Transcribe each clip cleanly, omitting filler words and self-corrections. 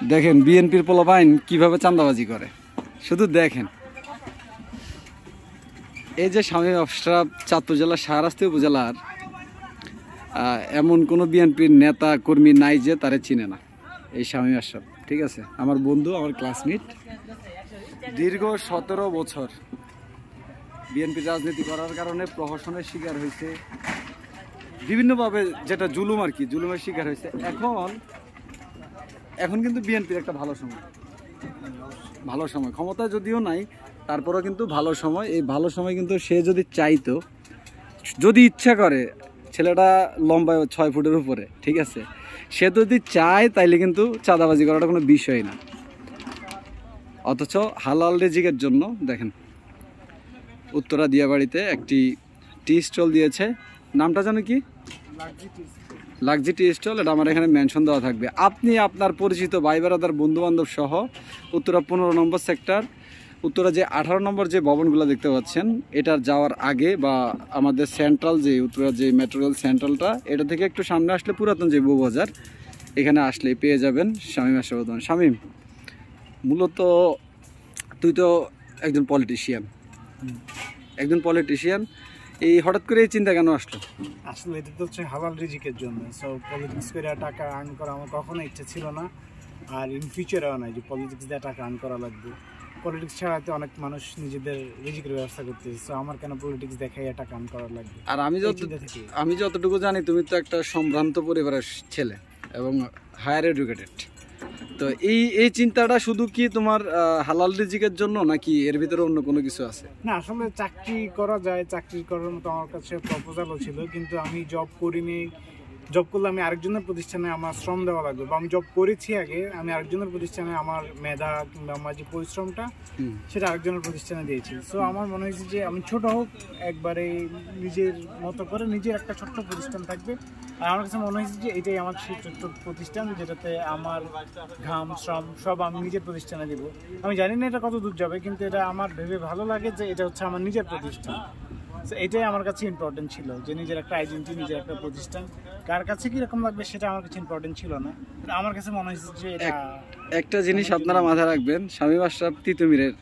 দেখেন বিএনপির পোলাপাইন কিভাবে চাঁদাবাজি করে, শুধু দেখেন। এই যে শামীম আশরাফ চাঁদপুর জেলার শাহরাস্তি উপজেলার এমন কোনো বিএনপির নেতা কর্মী নাই যে তারে চিনে না এই শামীম আশরাফ, ঠিক আছে? আমার বন্ধু, আমার ক্লাসমেট, দীর্ঘ 17 বছর বিএনপি রাজনীতি করার কারণে প্রহসনের শিকার হয়েছে বিভিন্নভাবে, যেটা জুলুম আর কি, জুলুমের শিকার হয়েছে। এখন কিন্তু বিএনপির একটা ভালো সময়, ক্ষমতা যদিও নাই তারপরেও কিন্তু ভালো সময়। এই ভালো সময় কিন্তু সে যদি চাইতো, যদি ইচ্ছা করে, ছেলেটা লম্বায় 6 ফুটের উপরে, ঠিক আছে, সে যদি চায় তাইলে কিন্তু চাঁদাবাজি করাটা কোনো বিষয় না। অথচ হালাল রিজিকের জন্য দেখেন উত্তরা দিয়াবাড়িতে একটি টি স্টল দিয়েছে, নামটা জানো কি? লাক্সি টি স্টল। এটা আমার এখানে মেনশন দেওয়া থাকবে। আপনি আপনার পরিচিত ভাই বেড়াদার বন্ধু বান্ধব সহ উত্তরা 15 নম্বর সেক্টর, উত্তরা যে 18 নম্বর যে ভবনগুলো দেখতে পাচ্ছেন, এটার যাওয়ার আগে বা আমাদের সেন্ট্রাল যে উত্তরা যে মেট্রো রেল সেন্ট্রালটা, এটা থেকে একটু সামনে আসলে পুরাতন যে বউবাজার, এখানে আসলেই পেয়ে যাবেন শামীম আশরাফ। শামীম, মূলত তুই তো একজন পলিটিশিয়ান, এই হঠাৎ করে এই চিন্তা কেন আসলো? আসলে এটা তো হচ্ছে হালাল রিজিকের জন্য। সো পলিটিক্স করে টাকা আর্ন করা আমার কখনো ইচ্ছে ছিল না, আর ইন ফিউচারেও নাই যে পলিটিক্স দিয়ে টাকা আর্ন করা লাগবে। পলিটিক্স ছাড়াতে অনেক মানুষ নিজেদের রিজিকের ব্যবস্থা করতেছে, সো আমার কেন পলিটিক্স দেখাই টাকা আর্ন করা লাগবে? আর আমি যতটুকু জানি তুমি তো একটা সম্ভ্রান্ত পরিবারের ছেলে এবং হায়ার এডুকেটেড। তো এই চিন্তাটা শুধু কি তোমার হালাল রিজিকের জন্য, নাকি এর ভিতরে অন্য কোনো কিছু আছে? না, আসলে চাকরি করা যায়, চাকরি করার মতো আমার কাছে প্রপোজালও ছিল, কিন্তু আমি জব করিনি। জব করলে আমি আরেকজনের প্রতিষ্ঠানে আমার শ্রম দেওয়া লাগবে, বা আমি জব করেছি আগে, আমি আরেকজনের প্রতিষ্ঠানে আমার মেধা কিংবা আমার যে পরিশ্রমটা সেটা আরেকজনের প্রতিষ্ঠানে দিয়েছি। সো আমার মনে হয়েছে যে আমি ছোট হোক, একবারে নিজের মতো করে নিজের একটা ছোট্ট প্রতিষ্ঠান থাকবে। আর আমার কাছে মনে হয়েছে যে এটাই আমার সেই ছোট্ট প্রতিষ্ঠান, যেটাতে আমার ঘাম শ্রম সব আমি নিজের প্রতিষ্ঠানে দেবো। আমি জানি না এটা কত দূর যাবে, কিন্তু এটা আমার ভেবে ভালো লাগে যে এটা হচ্ছে আমার নিজের প্রতিষ্ঠান। এটাই আমার কাছে ইম্পর্টেন্ট ছিল, যে নিজের একটা আইডেন্টিটি, নিজের একটা প্রতিষ্ঠান। কার কাছে কিরকম লাগবে সেটা আমার কাছে ইম্পর্টেন্ট ছিল না, আমার কাছে মনে হয়েছে যে একটা জিনিস আপনারা মাথায় রাখবেন, শামীম আশরাফ তিতুমিরের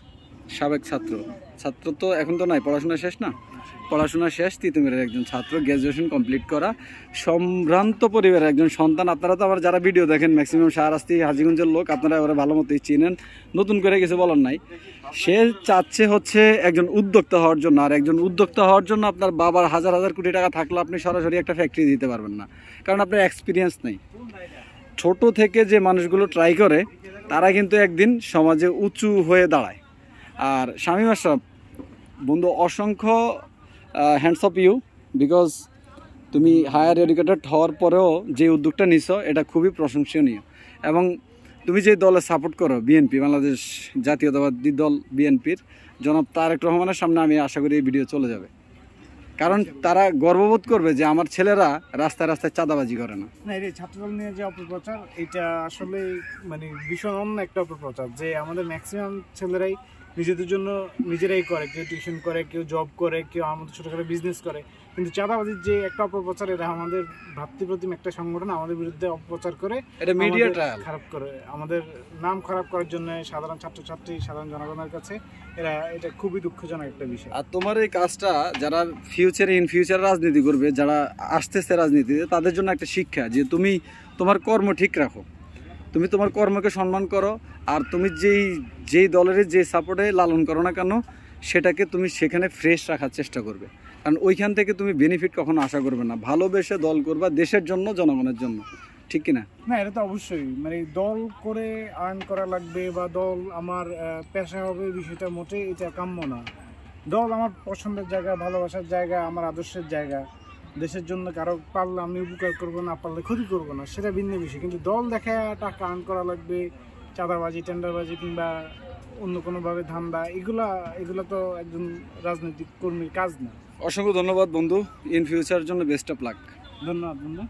সাবেক ছাত্র তো এখন তো নাই, পড়াশোনা শেষ না, পড়াশোনা শেষ, তিতুমিরের একজন ছাত্র, গ্র্যাজুয়েশন কমপ্লিট করা, সম্ভ্রান্ত পরিবারের একজন সন্তান। আপনারা তো আমার যারা ভিডিও দেখেন ম্যাক্সিমাম শাহরাস্তি হাজীগঞ্জের লোক, আপনারা এবারে ভালো মতোই চিনেন, নতুন করে কিছু বলার নাই। সে চাচ্ছে হচ্ছে একজন উদ্যোক্তা হওয়ার জন্য, আর একজন উদ্যোক্তা হওয়ার জন্য আপনার বাবার হাজার হাজার কোটি টাকা থাকলে আপনি সরাসরি একটা ফ্যাক্টরি দিতে পারবেন না, কারণ আপনার এক্সপিরিয়েন্স নেই। ছোট থেকে যে মানুষগুলো ট্রাই করে তারা কিন্তু একদিন সমাজে উঁচু হয়ে দাঁড়ায়। আর শামীম আশরাফ বন্ধু, অসংখ্য হ্যান্ডস অফ ইউ, বিকজ তুমি হায়ার এডুকেটেড হওয়ার পরেও যে উদ্যোগটা নিছো এটা খুবই প্রশংসনীয়। এবং তুমি যে দলে সাপোর্ট করো, বিএনপি, বাংলাদেশ জাতীয়তাবাদী দল বিএনপির জনাব তারেক রহমানের সামনে আমি আশা করি এই ভিডিও চলে যাবে, কারণ তারা গর্ববোধ করবে যে আমার ছেলেরা রাস্তায় রাস্তায় চাঁদাবাজি করে না। এই ছাত্রদল নিয়ে যে অপপ্রচার, এটা আসলে মানে ভীষণ অন্য একটা অপপ্রচার, যে আমাদের ম্যাক্সিমাম ছেলেরাই নিজেদের জন্য নিজেরাই করে, কেউ টিউশন করে, কেউ জব করে, কেউ আমাদের ছোটখাটো বিজনেস করে, কিন্তু চাঁদাবাজির যে একটা অপপ্রচার, এটা আমাদের ভাতৃপ্রতিম একটা সংগঠন আমাদের বিরুদ্ধে অপপ্রচার করে, এটা মিডিয়া ট্রায়াল খারাপ করে, আমাদের নাম খারাপ করার জন্য সাধারণ ছাত্রছাত্রী, সাধারণ জনগণের কাছে এটা খুবই দুঃখজনক একটা বিষয়। আর তোমার এই কাজটা যারা ইন ফিউচার রাজনীতি করবে, যারা আসতেছে রাজনীতিতে, তাদের জন্য একটা শিক্ষা, যে তুমি তোমার কর্ম ঠিক রাখো, তুমি তোমার কর্মকে সম্মান করো, আর তুমি যেই দলের যে সাপোর্টে লালন করো না কেন, সেটাকে তুমি সেখানে ফ্রেশ রাখার চেষ্টা করবে, কারণ ওইখান থেকে তুমি বেনিফিট কখনো আশা করবে না। ভালোবেসে দল করবা, দেশের জন্য, জনগণের জন্য, ঠিক কিনা? না, এটা তো অবশ্যই, মানে দল করে আর্ন করা লাগবে বা দল আমার পেশা হবে, বিষয়টা মোটেই এটা কাম্য না। দল আমার পছন্দের জায়গা, ভালোবাসার জায়গা, আমার আদর্শের জায়গা। দেশের জন্য কারো পারলে আমি উপকার করবো, না পারলে ক্ষতি করবো না, সেটা ভিন্ন বিষয়। কিন্তু দল দেখে টাকা আর্ন করা লাগবে, চাঁদাবাজি, টেন্ডারবাজি কিংবা অন্য কোনোভাবে ধান্দা, এগুলা তো একজন রাজনৈতিক কর্মীর কাজ না। অসংখ্য ধন্যবাদ বন্ধু, ইন ফিউচারের জন্য বেস্ট অফ লাক। ধন্যবাদ বন্ধু।